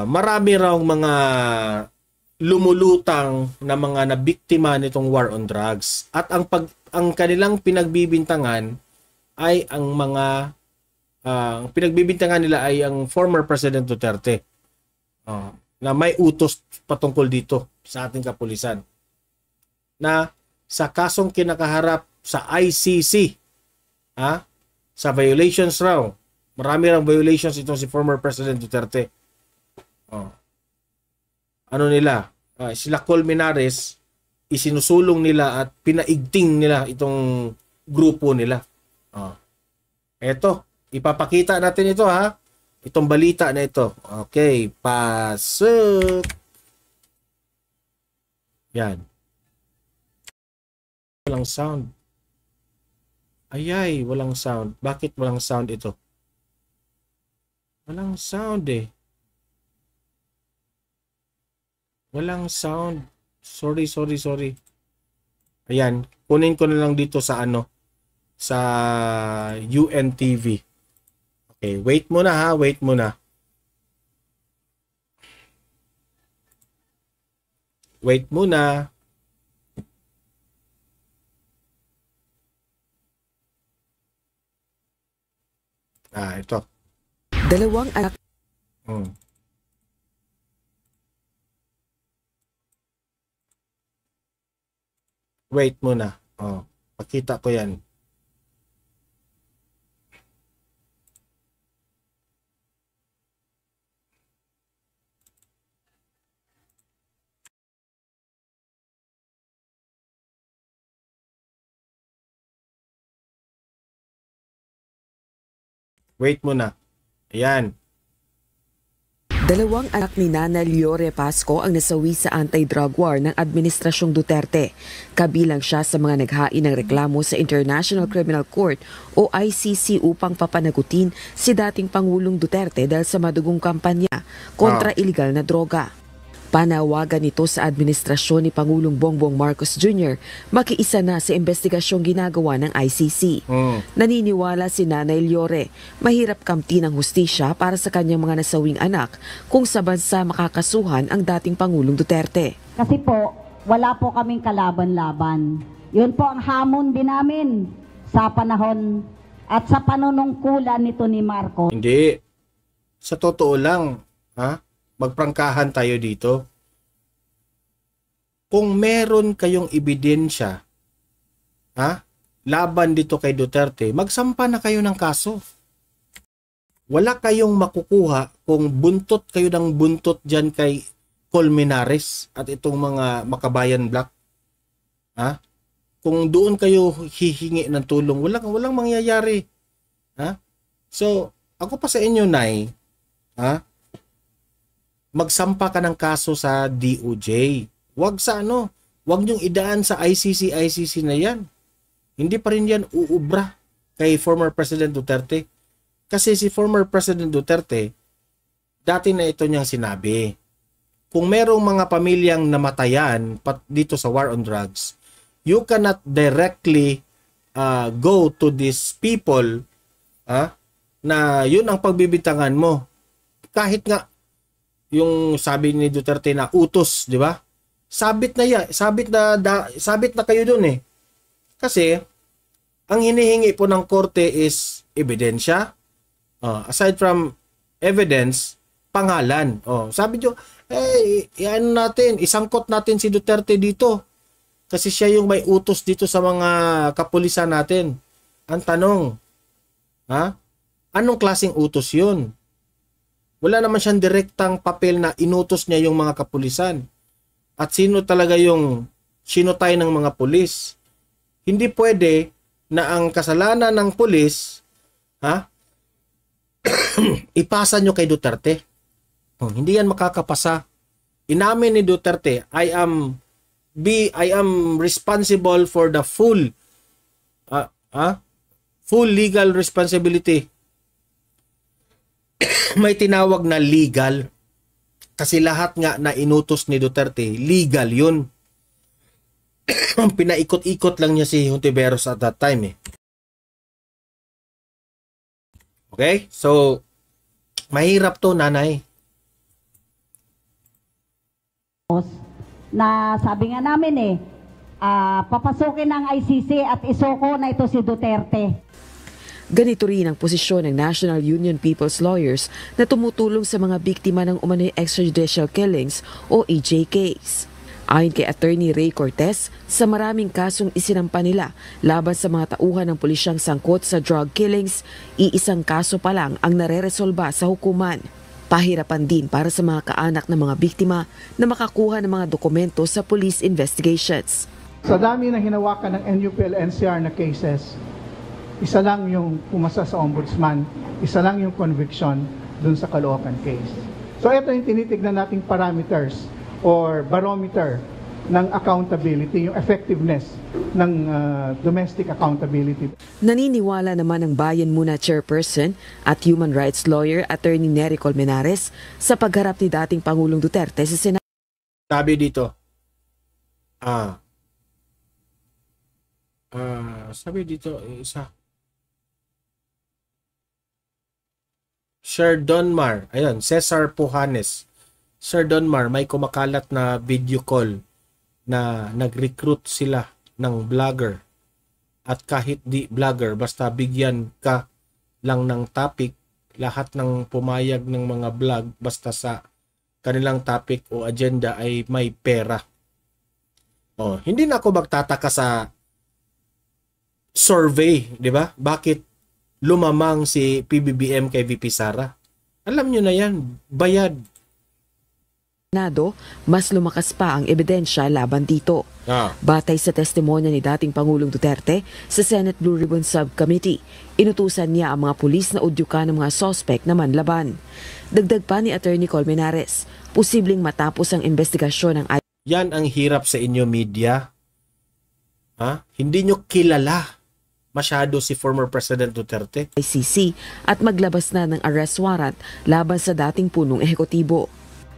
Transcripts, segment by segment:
marami raw mga lumulutang na mga nabiktima nitong war on drugs. At ang kanilang pinagbibintangan ay ang pinagbibintangan nila ay ang former President Duterte. Na may utos patungkol dito sa ating kapulisan. Na sa kasong kinakaharap sa ICC, sa violations raw, marami rang violations itong si former President Duterte. Ano nila? Sila Colmenares, isinusulong nila at pinaigting nila itong grupo nila. Eto, ipapakita natin ito ha. Itong balita na ito. Okay, pasok. Yan. Walang sound. Ayay, walang sound. Bakit walang sound ito? Walang sound eh. Walang sound. Sorry. Ayan, kunin ko na lang dito sa sa UNTV. Okay, wait muna ha, wait muna. Wait muna. Ito. Dalawang anak. Wait muna. Pakita ko yan. Wait muna. Ayan. Dalawang anak ni Nana Liore Pasco ang nasawi sa anti-drug war ng Administrasyong Duterte. Kabilang siya sa mga naghain ng reklamo sa International Criminal Court o ICC upang papanagutin si dating Pangulong Duterte dahil sa madugong kampanya kontra iligal na droga. Panawagan nito sa administrasyon ni Pangulong Bongbong Marcos Jr. makiisa na sa investigasyong ginagawa ng ICC. Naniniwala si Nanay Liore, mahirap kamtin ng hustisya para sa kanyang mga nasawing anak kung sa bansa makakasuhan ang dating Pangulong Duterte. Kasi po, wala po kaming kalaban-laban. Yun po ang hamon din namin sa panahon at sa panunungkulan nito ni Marcos. Hindi. Sa totoo lang, magprangkahan tayo dito. Kung meron kayong ebidensya, laban dito kay Duterte, magsampa na kayo ng kaso. Wala kayong makukuha kung buntot kayo ng buntot dyan kay Colmenares at itong mga Makabayan Black. Kung doon kayo hihingi ng tulong, walang mangyayari. So, ako pa sa inyo, Nay, magsampa ka ng kaso sa DOJ. Wag sa wag niyong idaan sa ICC na yan. Hindi pa rin yan uubra kay former President Duterte. Kasi si former President Duterte, dati na ito niyang sinabi. Kung merong mga pamilyang namatayan dito sa war on drugs, you cannot directly go to these people na yun ang pagbibitangan mo. Kahit nga yung sabi ni Duterte na utos, di ba? Sabit na kayo dun eh. Kasi ang hinihingi po ng korte is ebidensya. Aside from evidence, pangalan. Sabi nyo, isangkot natin si Duterte dito. Kasi siya yung may utos dito sa mga kapulisan natin. Ang tanong, anong klaseng utos yun? Wala naman siyang direktang papel na inutos niya yung mga kapulisan. At sino talaga yung sinutay ng mga pulis? Hindi pwede na ang kasalanan ng pulis, ipasa nyo kay Duterte. Hindi yan makakapasa. Inamin ni Duterte, I am responsible for the full legal responsibility. May tinawag na legal kasi lahat nga na inutos ni Duterte, legal yun. Pinaikot-ikot lang niya si Hontiveros at that time eh. Okay? So, mahirap to, nanay. na sabi nga namin papasukin ng ICC at isuko na ito si Duterte. Ganito rin ang posisyon ng National Union People's Lawyers na tumutulong sa mga biktima ng umano'y extrajudicial killings o EJKs. Ayon kay Attorney Ray Cortez, sa maraming kasong isinampa nila laban sa mga tauhan ng pulisyang sangkot sa drug killings, iisang kaso pa lang ang nareresolba sa hukuman. Pahirapan din para sa mga kaanak ng mga biktima na makakuha ng mga dokumento sa police investigations. Sa dami ng hinawakan ng NUPL-NCR na cases, isa lang yung pumasa sa ombudsman, isa lang yung conviction dun sa Caloocan case. So ito yung tinitignan nating parameters or barometer ng accountability, yung effectiveness ng domestic accountability. Naniniwala naman ang Bayan Muna Chairperson at Human Rights Lawyer Attorney Nery Colmenares sa pagharap ni dating Pangulong Duterte sa Senado. Sabi dito, isa. Sir Donmar, ayun, Cesar Pujanes. Sir Donmar, may kumakalat na video call na nag-recruit sila ng vlogger. At kahit di vlogger, basta bigyan ka lang ng topic, lahat ng pumayag ng mga vlog, basta sa kanilang topic o agenda ay may pera. Hindi na ako magtataka sa survey, di ba? Bakit lumamang si PBBM kay VP Sara? Alam nyo na yan, bayad. Mas lumakas pa ang ebidensya laban dito. Batay sa testimonya ni dating Pangulong Duterte sa Senate Blue Ribbon Subcommittee, inutusan niya ang mga pulis na udyukan ng mga sospek na manlaban. Dagdag pa ni Attorney Colmenares, posibleng matapos ang investigasyon ng Yan ang hirap sa inyo media. Hindi nyo kilala masyado si former President Duterte. ICC at maglabas na ng arrest warrant laban sa dating punong ehekutibo.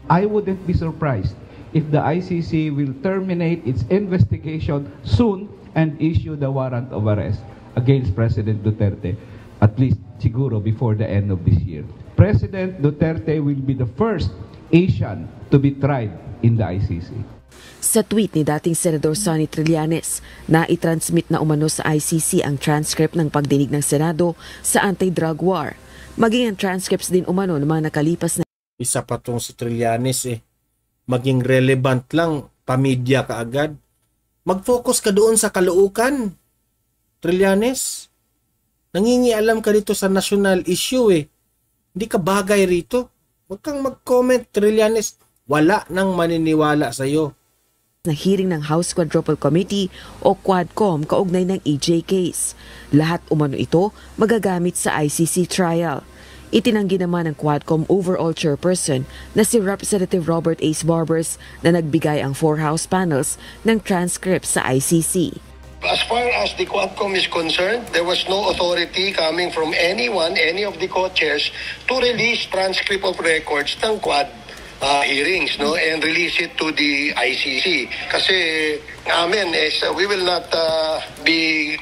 I wouldn't be surprised if the ICC will terminate its investigation soon and issue the warrant of arrest against President Duterte, at least siguro before the end of this year. President Duterte will be the first Asian to be tried in the ICC. Sa tweet ni dating Senador Sonny Trillanes, na i-transmit na umano sa ICC ang transcript ng pagdinig ng Senado sa anti-drug war. Maging ang transcripts din umano ng mga nakalipas na isa pa tong si Trillanes maging relevant lang, pamidya ka agad. Mag-focus ka doon sa Caloocan, Trillanes. Nangingialam ka dito sa national issue Hindi ka bagay rito. Huwag kang mag-comment, Trillanes. Wala nang maniniwala sa'yo. Na hearing ng House Quadruple Committee o Quadcom kaugnay ng EJ case. Lahat umano ito magagamit sa ICC trial. Itinanggi naman ng Quadcom overall chairperson na si Representative Robert Ace Barbers na nagbigay ang 4 House panels ng transcript sa ICC. As far as the Quadcom is concerned, there was no authority coming from anyone, any of the co-chairs, to release transcript of records ng Quad hearings, and release it to the ICC. Kasi amin is we will not be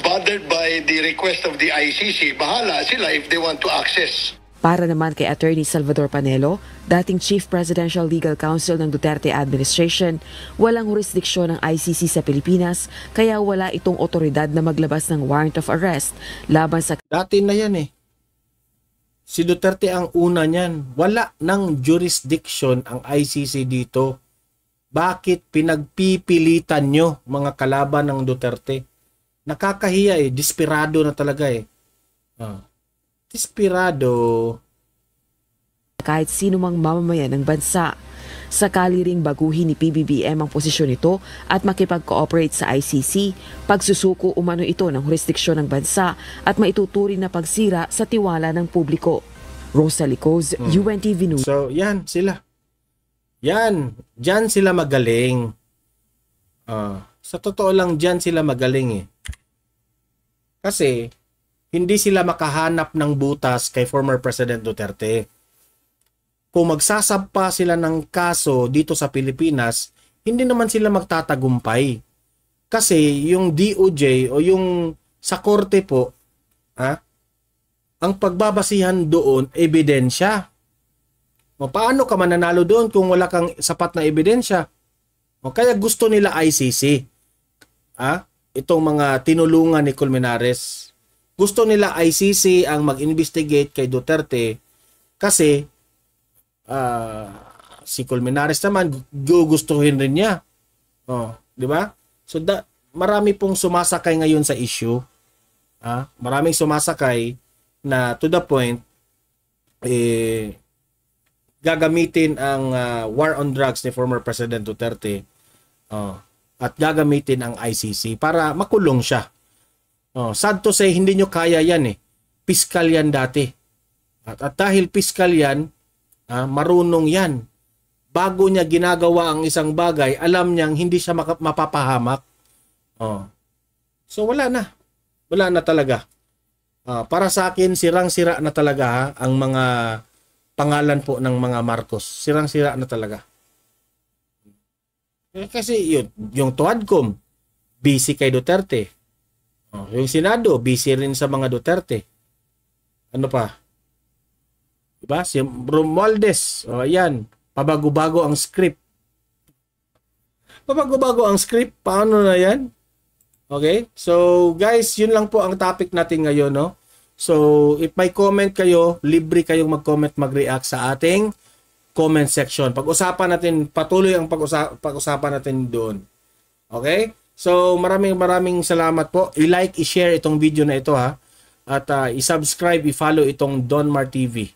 bothered by the request of the ICC. Bahala sila if they want to access. Para naman kay Attorney Salvador Panelo, dating Chief Presidential Legal Counsel ng Duterte Administration, walang jurisdiksyon ng ICC sa Pilipinas kaya wala itong otoridad na maglabas ng warrant of arrest laban sa... Dati na yan Si Duterte ang una niyan. Wala ng jurisdiction ang ICC dito. Bakit pinagpipilitan nyo mga kalaban ng Duterte? Nakakahiya Desperado na talaga Desperado. Kahit sino mang mamamayan ng bansa. Sakali ring baguhin ni PBBM ang posisyon nito at makipag-cooperate sa ICC, pagsusuko umano ito ng jurisdiksyon ng bansa at maituturing na pagsira sa tiwala ng publiko. Rosa Licoz, UNTV News. So, yan sila. Diyan sila magaling. Sa totoo lang, diyan sila magaling Kasi, hindi sila makahanap ng butas kay former President Duterte. Kung magsasampa sila ng kaso dito sa Pilipinas, hindi naman sila magtatagumpay. Kasi yung DOJ o yung sa korte po, ang pagbabasihan doon, ebidensya. O paano ka mananalo doon kung wala kang sapat na ebidensya? O kaya gusto nila ICC. Itong mga tinulungan ni Colmenares. Gusto nila ICC ang mag-investigate kay Duterte kasi si Colmenares naman gugustuhin rin niya. Di ba? So marami pong sumasakay ngayon sa issue. Maraming sumasakay na to the point gagamitin ang war on drugs ni former President Duterte at gagamitin ang ICC para makulong siya. Sad to say, hindi nyo kaya yan eh. Piskal yan dati. At dahil piskal yan, marunong yan. Bago niya ginagawa ang isang bagay, alam niyang hindi siya mapapahamak. So wala na. Wala na talaga. Para sa akin, sirang-sira na talaga ang mga pangalan po ng mga Marcos. Sirang-sira na talaga. Kasi yung Tuadcom, busy kay Duterte. Yung Senado, busy rin sa mga Duterte. Ano pa? Diba? Si Romualdez, ayan, pabago-bago ang script. Pabago-bago ang script, paano na yan? Okay? So, guys, yun lang po ang topic natin ngayon, no? So, if may comment kayo, libre kayong mag-comment, mag-react sa ating comment section. Pag-usapan natin, patuloy ang pag-usapan natin doon. Okay? So, maraming salamat po. I-like, i-share itong video na ito, ha? At i-subscribe, i-follow itong Don Mar TV.